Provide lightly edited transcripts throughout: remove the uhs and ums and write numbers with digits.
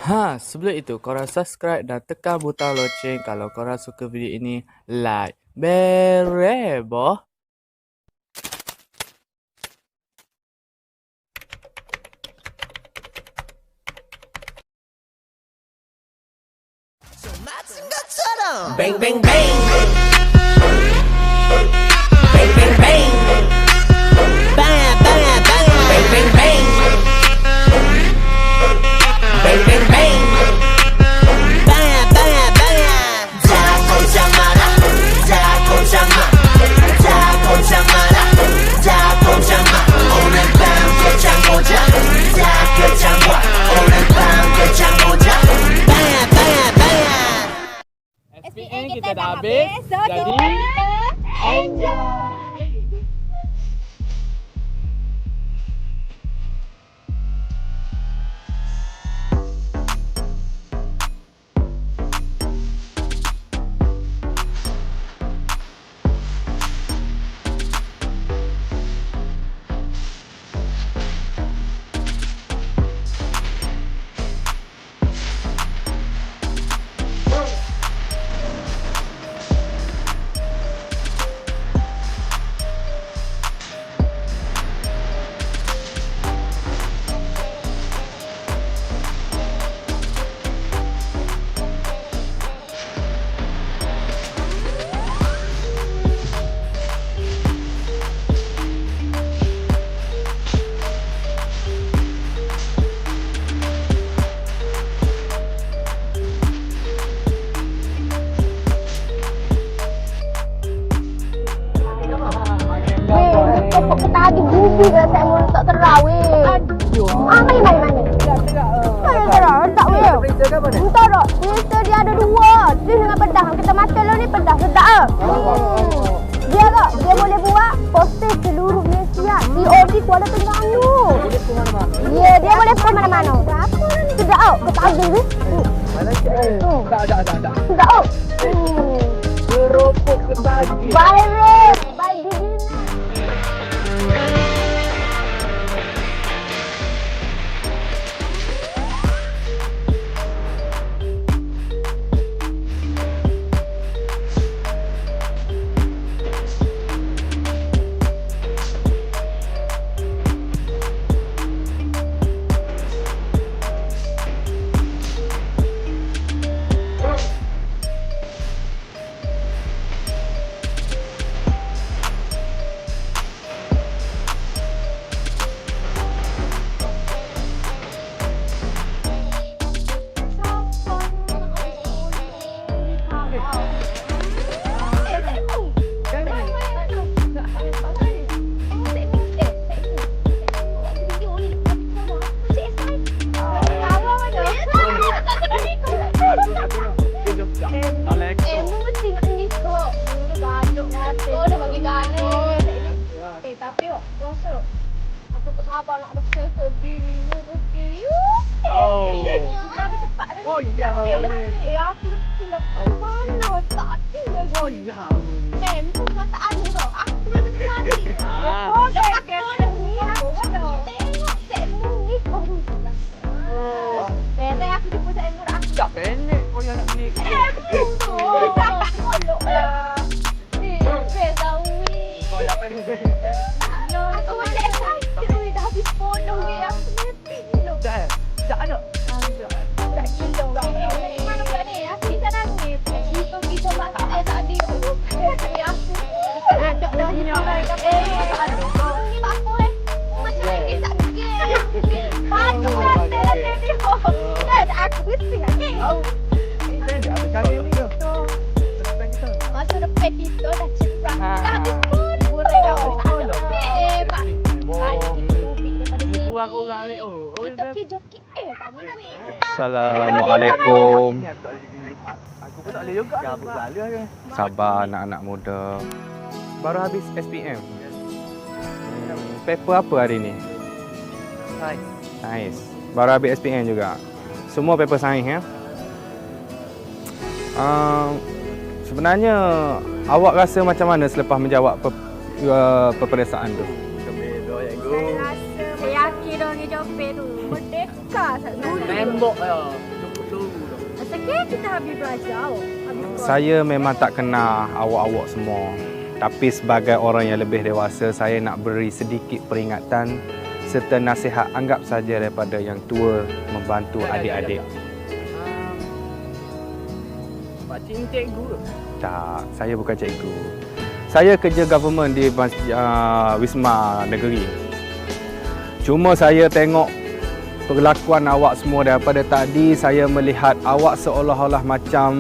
Sebelum itu korang subscribe dan tekan butang loceng kalau korang suka video ini. Like. Bere boh. Bang bang bang. Bang bang bang. Bang bang bang. Bang bang bang. Bang bang bang. Bang bang bang. Jago jamara. Jago jama. Jago jamara. Jago jama. 오늘 밤 개장 보자. 자고 장과. 오늘 밤 개장 보자. Bang bang bang. SPM kita dah habis. Jadi enjoy. Kok kita lagi bubi ke saya mau tak terawih. Main. Tak weh. Entah tak. Printer dia ada dua. Sis dengan pedas. Kita mata lo ni pedas sedap. Dia tak. Dia boleh buat poster seluruh Malaysia. COD Kuala Terengganu. Ya, dia boleh ke mana-mana. Sedap tak? Kau tak habis ni? Tak. Sedap tak? Keropok ketagi. Virus. Baik gigi. Tapi rasa aku tak sabar nak bercerita bini rezeki. Tapi cepat dah. Oh ya. Aku dah mana tak ada. Oh ya. Tempo tak ada tau. Aku dah mati. Oh, aku ni aku dah. Tengok tempo ni kau. Pendek aku jumpa saya Nur aku. Tak pendek kau yang nak ni. Tempo tu. Tak molok lah. Ni, tahu ni. Kau yang pendek. Aku macam excited weh, dah habis pondok weh. Aku happy gila. Tak ada. Tak gila. Mana pula ni? Aku bisa nangis. Kita makan tadi. Aku dah hilang. Tak ada. Ni apa eh? Macam lagi tak gel. Padu rasa lah tadi. Aku mesti lagi. Pendek ada kali ni ke? Masa depan kita dah cerah. Dah habis pun. Boleh kau. Hebat. Kurang orang ni. Oh. Joki-joki. Tak boleh. Assalamualaikum. Aku pun tak boleh juga. Ya, berlalu ke. Sabar anak-anak muda. Baru habis SPM. Paper apa hari ni? Sains. Baru habis SPM juga. Semua paper sains ya. Sebenarnya awak rasa macam mana selepas menjawab peperiksaan tu? Saya rasa yakin orang ni jawab tu. Merdeka sangat. Tembok ya. kita habis belajar. Saya memang tak kenal awak-awak semua. Tapi sebagai orang yang lebih dewasa, saya nak beri sedikit peringatan serta nasihat, anggap saja daripada yang tua membantu adik-adik. Pakcik ni cikgu ke? Tak, saya bukan cikgu. Saya kerja government di Wisma Negeri. Cuma saya tengok perlakuan awak semua daripada tadi, saya melihat awak seolah-olah macam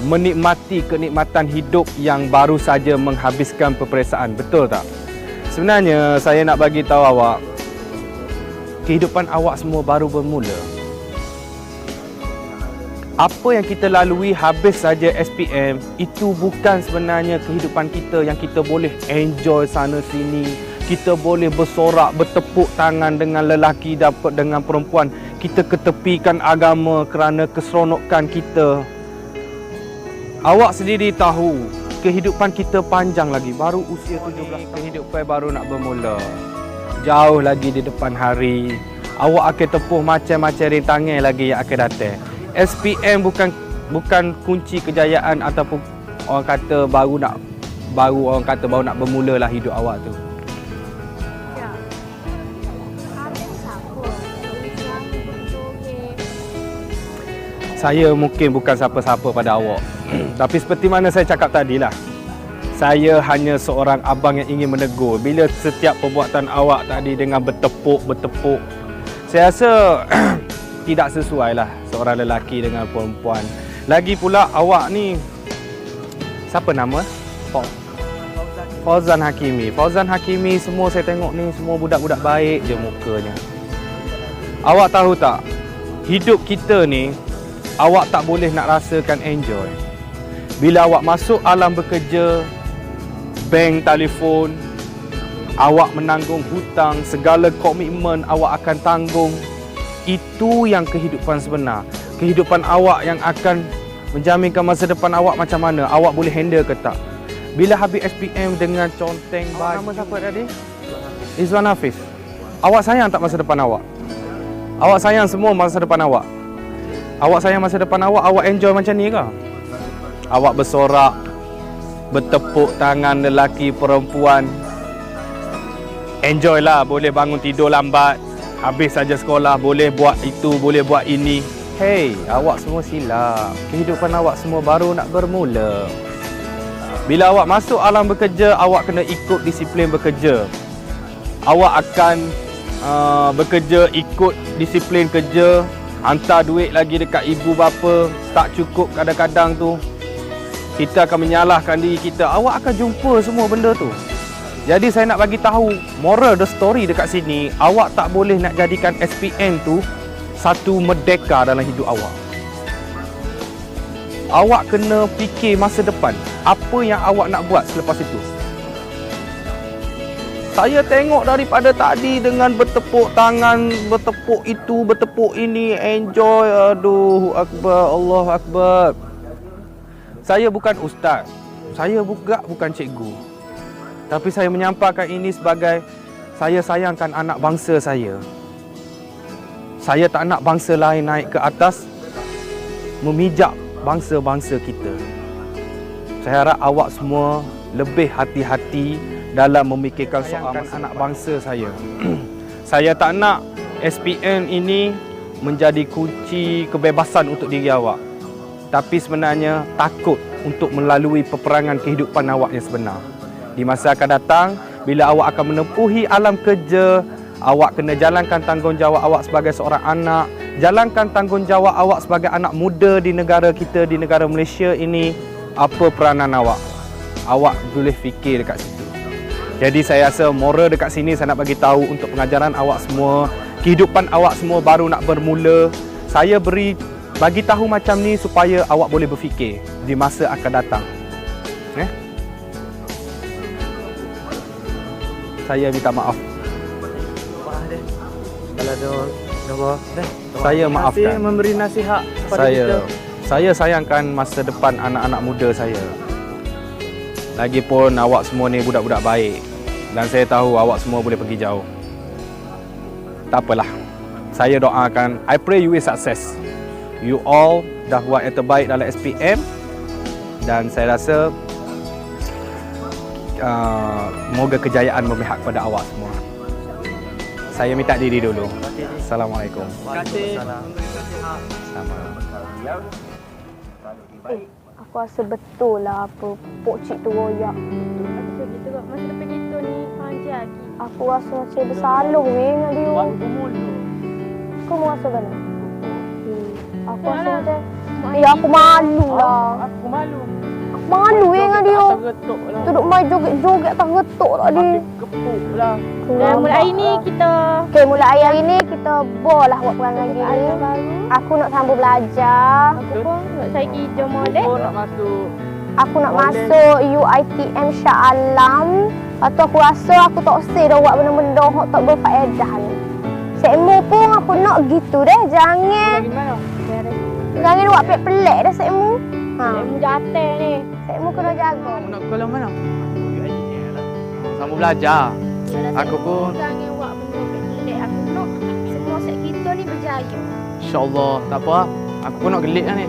menikmati kenikmatan hidup yang baru saja menghabiskan peperiksaan. Betul tak? Sebenarnya saya nak bagi tahu awak, kehidupan awak semua baru bermula. Apa yang kita lalui habis saja SPM, itu bukan sebenarnya kehidupan kita yang kita boleh enjoy sana sini. Kita boleh bersorak, bertepuk tangan dengan lelaki, dapat dengan perempuan. Kita ketepikan agama kerana keseronokan kita. Awak sendiri tahu, kehidupan kita panjang lagi. Baru usia 17 tahun, kehidupan baru nak bermula. Jauh lagi di depan hari. Awak akan tepuh macam-macam rintangan lagi yang akan datang. SPM bukan kunci kejayaan ataupun orang kata baru nak bermula lah hidup awak tu. Ya. Adik siapa? Saya mungkin bukan siapa-siapa pada awak. Tapi seperti mana saya cakap tadi lah, saya hanya seorang abang yang ingin menegur. Bila setiap perbuatan awak tadi dengan bertepuk, saya rasa tidak sesuai lah seorang lelaki dengan perempuan. Lagi pula awak ni, siapa nama? Fauzan Hakimi. Fauzan Hakimi, semua saya tengok ni semua budak-budak baik je mukanya. Awak tahu tak, hidup kita ni awak tak boleh nak rasakan enjoy. Bila awak masuk alam bekerja, bank telefon, awak menanggung hutang, segala komitmen awak akan tanggung. Itu yang kehidupan sebenar. Kehidupan awak yang akan menjaminkan masa depan awak macam mana. Awak boleh handle ke tak? Bila habis SPM dengan conteng baju. Nama siapa tadi? Izwan Hafiz. Awak sayang tak masa depan awak? Awak sayang semua masa depan awak? Awak sayang masa depan awak? Awak enjoy macam ni ke? Awak bersorak, bertepuk tangan lelaki perempuan. Enjoy lah, boleh bangun tidur lambat. Habis saja sekolah, boleh buat itu, boleh buat ini. Hey, awak semua silap. Kehidupan awak semua baru nak bermula. Bila awak masuk alam bekerja, awak kena ikut disiplin bekerja. Awak akan bekerja ikut disiplin kerja. Hantar duit lagi dekat ibu bapa, tak cukup kadang-kadang tu. Kita akan menyalahkan diri kita. Awak akan jumpa semua benda tu. Jadi saya nak bagi tahu moral the story dekat sini, awak tak boleh nak jadikan SPM tu satu merdeka dalam hidup awak. Awak kena fikir masa depan, apa yang awak nak buat selepas itu. Saya tengok daripada tadi dengan bertepuk tangan, bertepuk itu, bertepuk ini, enjoy. Aduh, akbar, Allah akbar. Saya bukan ustaz. Saya bukan cikgu. Tapi saya menyampaikan ini sebagai saya sayangkan anak bangsa saya. Saya tak nak bangsa lain naik ke atas memijak bangsa-bangsa kita. Saya harap awak semua lebih hati-hati dalam memikirkan soal anak bangsa saya. Saya tak nak SPM ini menjadi kunci kebebasan untuk diri awak. Tapi sebenarnya takut untuk melalui peperangan kehidupan awak yang sebenar. Di masa akan datang, bila awak akan menempuhi alam kerja, awak kena jalankan tanggungjawab awak sebagai seorang anak, jalankan tanggungjawab awak sebagai anak muda di negara kita, di negara Malaysia ini. Apa peranan awak? Awak boleh fikir dekat situ. Jadi saya rasa moral dekat sini saya nak bagi tahu untuk pengajaran awak semua, kehidupan awak semua baru nak bermula. Saya bagi tahu macam ni supaya awak boleh berfikir di masa akan datang. Saya minta maaf. Kalau ada Saya maafkan. memberi nasihat kepada kita. Saya sayangkan masa depan anak-anak muda saya. Lagipun awak semua ni budak-budak baik. Dan saya tahu awak semua boleh pergi jauh. Tak apalah. Saya doakan, I pray you will success. You all dah buat yang terbaik dalam SPM. Dan saya rasa moga kejayaan memihak pada awak semua. Saya minta diri dulu. Assalamualaikum. Terima kasih. Sama. Aku rasa betul lah apa Pok Cik tu royak. Macam gitu kak. Masa depan kita ni panjang lagi. Aku rasa macam bersalah weh dengan dia. Waktu mulu. Kau rasa mana? Aku rasa Yalah. macam aku malu lah. Aku malu. Aku malu dengan dia. Atas getuk lah. Duduk main joget-joget atas getuk tak dia. Habis kepuk lah. Dan mulai hari ni kita Okey, mulai hari ni kita boleh buat perangai gini. Aku nak sambung belajar. aku pun nak saya kerja molek. Aku nak masuk. Aku nak masuk UiTM Shah Alam. Lepas tu aku rasa aku tak usah dah buat benda-benda yang tak berfaedah ni. Sekmu pun aku nak gitu deh. Jangan. Lagi mana? Jangan buat pelik-pelik dah sekmu. Ha. Ilmu jatuh ni. Sekmu kena jaga. Kamu nak sekolah mana? Sambung belajar. Aku pun Jangan buat benda pelik. Aku nak semua set kita ni berjaya. insya-Allah tak apa. Aku pun nak gelik lah ni.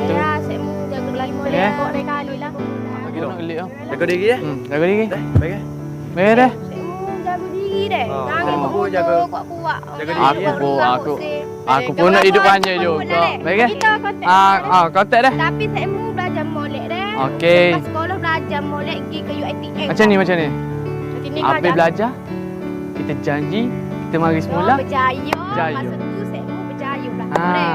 Ya, sekmu jaga lagi molek. Eh? Kok lain kali lah. Aku nak gelik ah. Jaga diri ya. Jaga diri. Baik eh. Baik dah. Sekmu jaga diri deh. Oh, Jangan aku buat jaga. kuat-kuat. Jaga Jangan diri, buat ya. rambut Aku pun nak hidup panjang juga. Baik eh? Kita kontak. Kontak dah. Tapi sekmu belajar molek deh. Okey. Lepas sekolah belajar molek pergi ke UiTM. Macam ni. Nanti ni Habis belajar, kita janji kita mari semula. Berjaya. Berjaya. Masa tu sekmu berjaya pula. Ah,